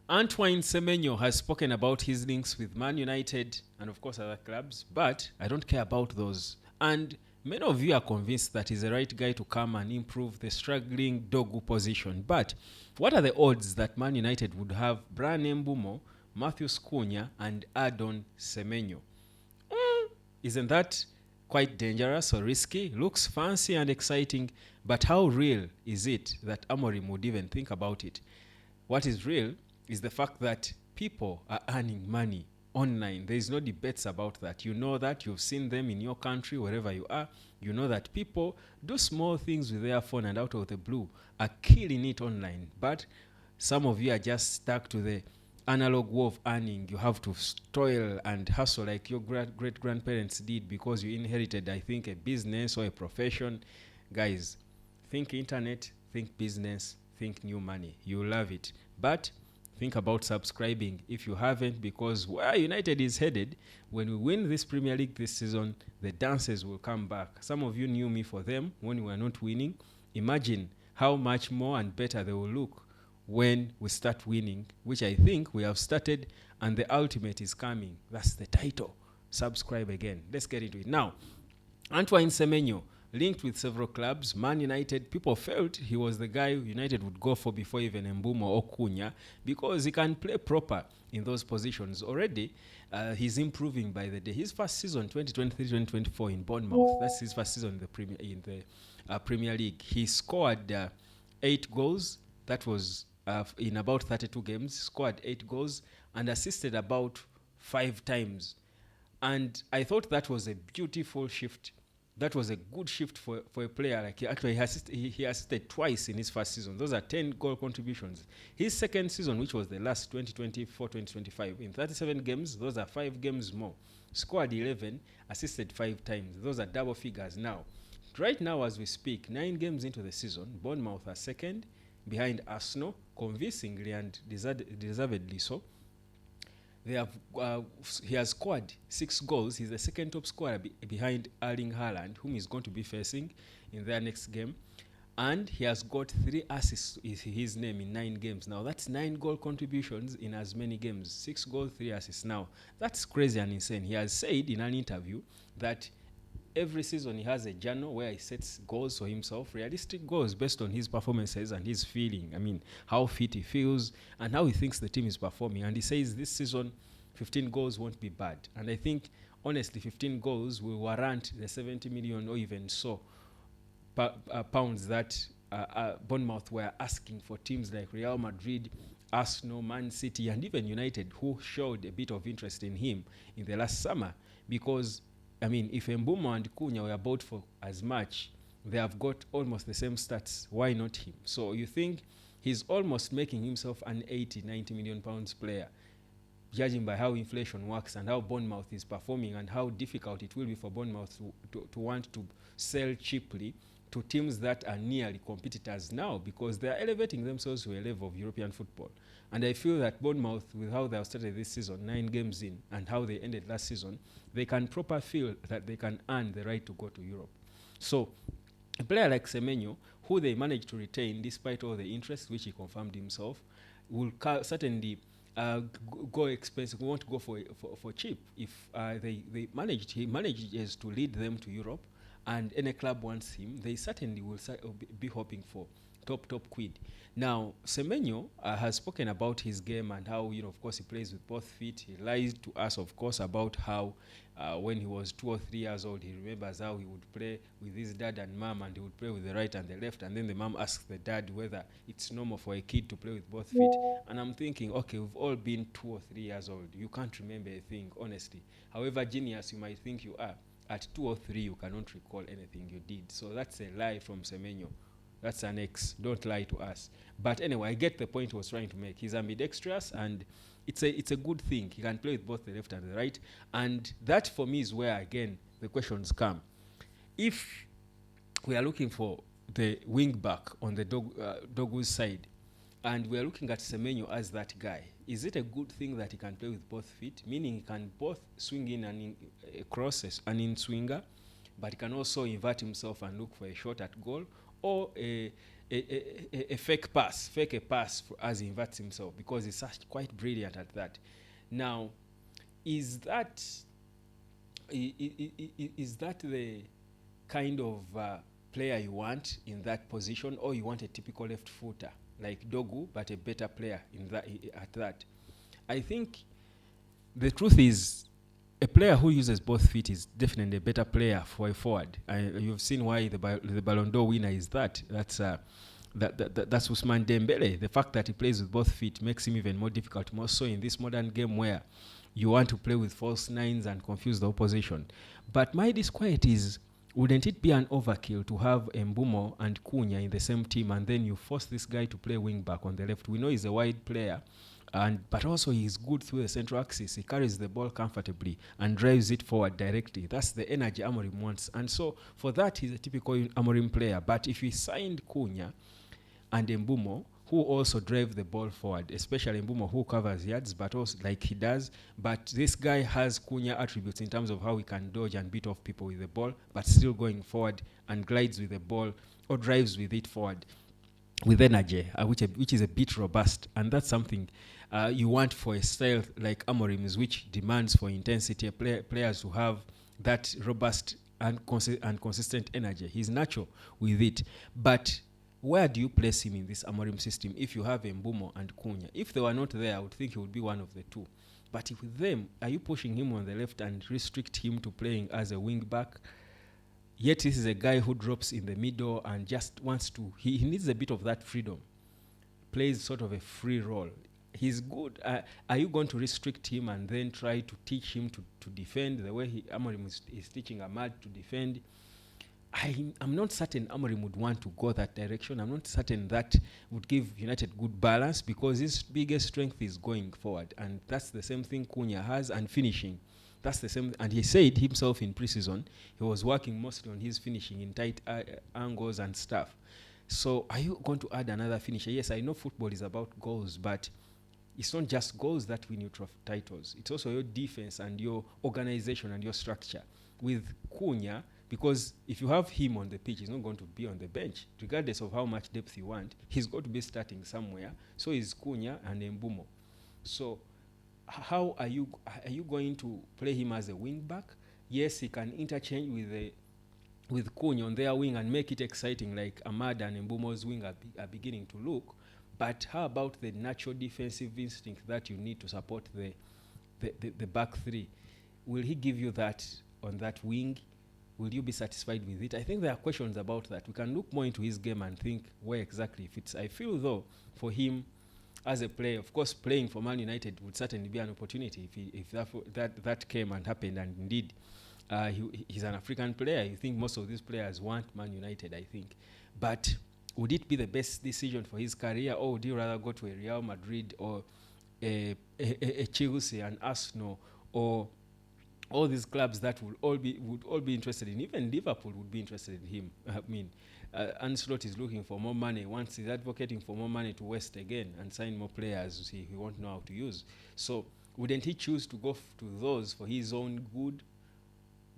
Antoine Semenyo has spoken about his links with Man United and, of course, other clubs, but I don't care about those. And many of you are convinced that he's the right guy to come and improve the struggling Dogu position. But what are the odds that Man United would have Brian Mbumo, Matthew Cunha, and Adon Semenyo? Isn't that quite dangerous or risky? Looks fancy and exciting, but how real is it that Amorim would even think about it? What is real is the fact that people are earning money online. There is no debates about that. You know that. You've seen them in your country, wherever you are. You know that people do small things with their phone and out of the blue are killing it online. But some of you are just stuck to the analog way of earning. You have to toil and hustle like your great grandparents did because you inherited, I think, a business or a profession. Guys, think internet, think business, think new money. You'll love it. But think about subscribing if you haven't, because where United is headed, when we win this Premier League this season, the dances will come back. Some of you knew me for them when we were not winning. Imagine how much more and better they will look when we start winning, which I think we have started, and the ultimate is coming. That's the title. Subscribe again. Let's get into it. Now, Antoine Semenyo, linked with several clubs. Man United, people felt he was the guy United would go for before even Mbumo or Cunha, because he can play proper in those positions. Already, he's improving by the day. His first season, 2023-2024 in Bournemouth, that's his first season in the Premier League. He scored 8 goals. That was in about 32 games. Scored 8 goals and assisted about 5 times. And I thought that was a beautiful shift. That was a good shift for a player. Like he assisted twice in his first season. Those are 10 goal contributions. His second season, which was the last 2024-2025, in 37 games, those are 5 games more. Scored 11, assisted 5 times. Those are double figures now. Right now, as we speak, 9 games into the season, Bournemouth are second, behind Arsenal, convincingly and deservedly so. He has scored 6 goals. He's the second top scorer behind Erling Haaland, whom he's going to be facing in their next game. And he has got 3 assists with his name in 9 games. Now, that's 9 goal contributions in as many games. 6 goals, 3 assists. Now, that's crazy and insane. He has said in an interview that every season he has a journal where he sets goals for himself, realistic goals based on his performances and his feeling. I mean, how fit he feels and how he thinks the team is performing. And he says this season, 15 goals won't be bad. And I think, honestly, 15 goals will warrant the 70 million or even so pounds that Bournemouth were asking for teams like Real Madrid, Arsenal, Man City, and even United, who showed a bit of interest in him in the last summer. Because I mean, if Mbumo and Cunha were bought for as much, they have got almost the same stats. Why not him? So you think he's almost making himself an 80, 90 million pounds player, judging by how inflation works and how Bournemouth is performing and how difficult it will be for Bournemouth to want to sell cheaply to teams that are nearly competitors now, because they are elevating themselves to a level of European football. And I feel that Bournemouth, with how they have started this season, 9 games in, and how they ended last season, they can properly feel that they can earn the right to go to Europe. So a player like Semenyo, who they managed to retain despite all the interest, which he confirmed himself, will certainly go expensive. Won't go for cheap. If he manages to lead them to Europe, and any club wants him, they certainly will be hoping for top quid. Now, Semenyo has spoken about his game and how, of course, he plays with both feet. He lied to us, of course, about how when he was 2 or 3 years old, he remembers how he would play with his dad and mom, and he would play with the right and the left. And then the mom asked the dad whether it's normal for a kid to play with both feet. And I'm thinking, okay, we've all been 2 or 3 years old. You can't remember a thing, honestly. However genius you might think you are, at 2 or 3, you cannot recall anything you did. So that's a lie from Semenyo. That's an X. Don't lie to us. But anyway, I get the point he was trying to make. He's ambidextrous, and it's a good thing. He can play with both the left and the right. And that, for me, is where, again, the questions come. If we are looking for the wing back on the Dogu's side, and we are looking at Semenyo as that guy, is it a good thing that he can play with both feet, meaning he can both swing in and cross an in-swinger, but he can also invert himself and look for a shot at goal, or a a fake pass, fake a pass as he inverts himself, because he's such quite brilliant at that. Now, is that is that the kind of player you want in that position, or you want a typical left footer like Dogu, but a better player in that at that? I think the truth is, a player who uses both feet is definitely a better player for a forward. You've seen why the Ballon d'Or winner is that. That's Ousmane Dembele. The fact that he plays with both feet makes him even more difficult, more so in this modern game where you want to play with false nines and confuse the opposition. But my disquiet is, wouldn't it be an overkill to have Mbumo and Cunha in the same team, and then you force this guy to play wing back on the left? We know he's a wide player, but also he's good through the central axis. He carries the ball comfortably and drives it forward directly. That's the energy Amorim wants. And so for that, he's a typical Amorim player. But if he signed Cunha and Mbumo, who also drive the ball forward, especially Mbumo, who covers yards, but also like he does. But this guy has Cunha attributes in terms of how he can dodge and beat off people with the ball, but still going forward and glides with the ball or drives with it forward with energy, which is a bit robust. And that's something you want for a style like Amorim's, which demands for intensity, players who have that robust and consistent energy. He's natural with it. But where do you place him in this Amorim system if you have Mbumo and Cunha? If they were not there, I would think he would be one of the two. But with them, are you pushing him on the left and restrict him to playing as a wing back? Yet this is a guy who drops in the middle and just wants to, he needs a bit of that freedom, plays sort of a free role. He's good. Are you going to restrict him and then try to teach him to defend the way Amorim is teaching Ahmad to defend? I'm not certain Amorim would want to go that direction. I'm not certain that would give United good balance, because his biggest strength is going forward. And that's the same thing Cunha has, and finishing. That's the same. And he said himself in preseason, he was working mostly on his finishing in tight angles and stuff. So are you going to add another finisher? Yes, I know football is about goals, but it's not just goals that win you titles. It's also your defense and your organization and your structure. With Cunha, because if you have him on the pitch, he's not going to be on the bench. Regardless of how much depth you want, he's got to be starting somewhere. So is Cunha and Mbumo. So how are you going to play him as a wing back? Yes, he can interchange with Cunha on their wing and make it exciting, like Ahmad and Mbumo's wing are beginning to look. But how about the natural defensive instinct that you need to support the back three? Will he give you that on that wing? Will you be satisfied with it? I think there are questions about that. We can look more into his game and think where exactly it fits. I feel, though, for him as a player, of course, playing for Man United would certainly be an opportunity if that came and happened. And indeed, he's an African player. You think most of these players want Man United, I think. But would it be the best decision for his career, or would you rather go to a Real Madrid or a Chelsea, an Arsenal, or all these clubs that would all be interested in? Even Liverpool would be interested in him. I mean, Ancelotti is looking for more money. Once he's advocating for more money to waste again and sign more players he won't know how to use. So wouldn't he choose to go to those for his own good,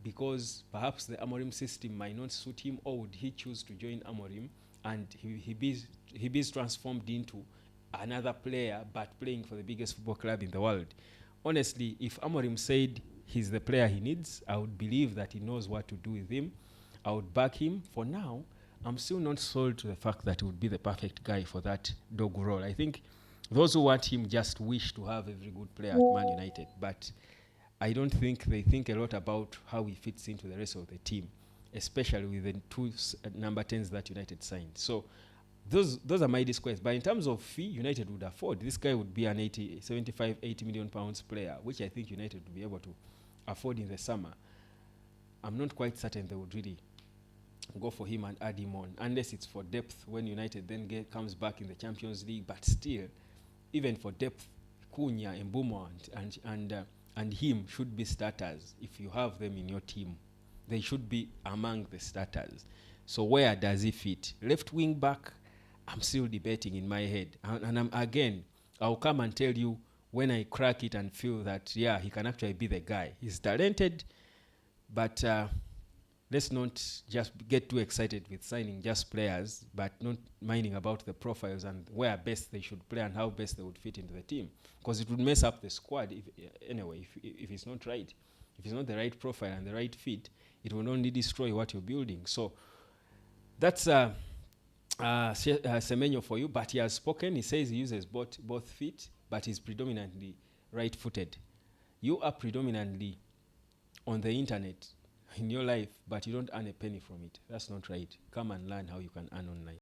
because perhaps the Amorim system might not suit him? Or would he choose to join Amorim and he be transformed into another player, but playing for the biggest football club in the world? Honestly, if Amorim said he's the player he needs, I would believe that he knows what to do with him. I would back him. For now, I'm still not sold to the fact that he would be the perfect guy for that dog role. I think those who want him just wish to have every good player at Man United, but I don't think they think a lot about how he fits into the rest of the team, especially with the two number 10s that United signed. So those are my disquests. But in terms of fee, United would afford. This guy would be an 80 million pounds player, which I think United would be able to afford in the summer. I'm not quite certain they would really go for him and add him on, unless it's for depth when United then comes back in the Champions League. But still, even for depth, Cunha, Mbumo, and him should be starters. If you have them in your team, they should be among the starters. So where does he fit? Left wing back, I'm still debating in my head. And I'll come and tell you when I crack it and feel that, yeah, he can actually be the guy. He's talented, but let's not just get too excited with signing just players, but not minding about the profiles and where best they should play and how best they would fit into the team. Because it would mess up the squad anyway, if it's not right. If it's not the right profile and the right fit, it will only destroy what you're building. So that's Semenyo for you, but he has spoken. He says he uses both feet, but he's predominantly right-footed. You are predominantly on the internet in your life, but you don't earn a penny from it. That's not right. Come and learn how you can earn online.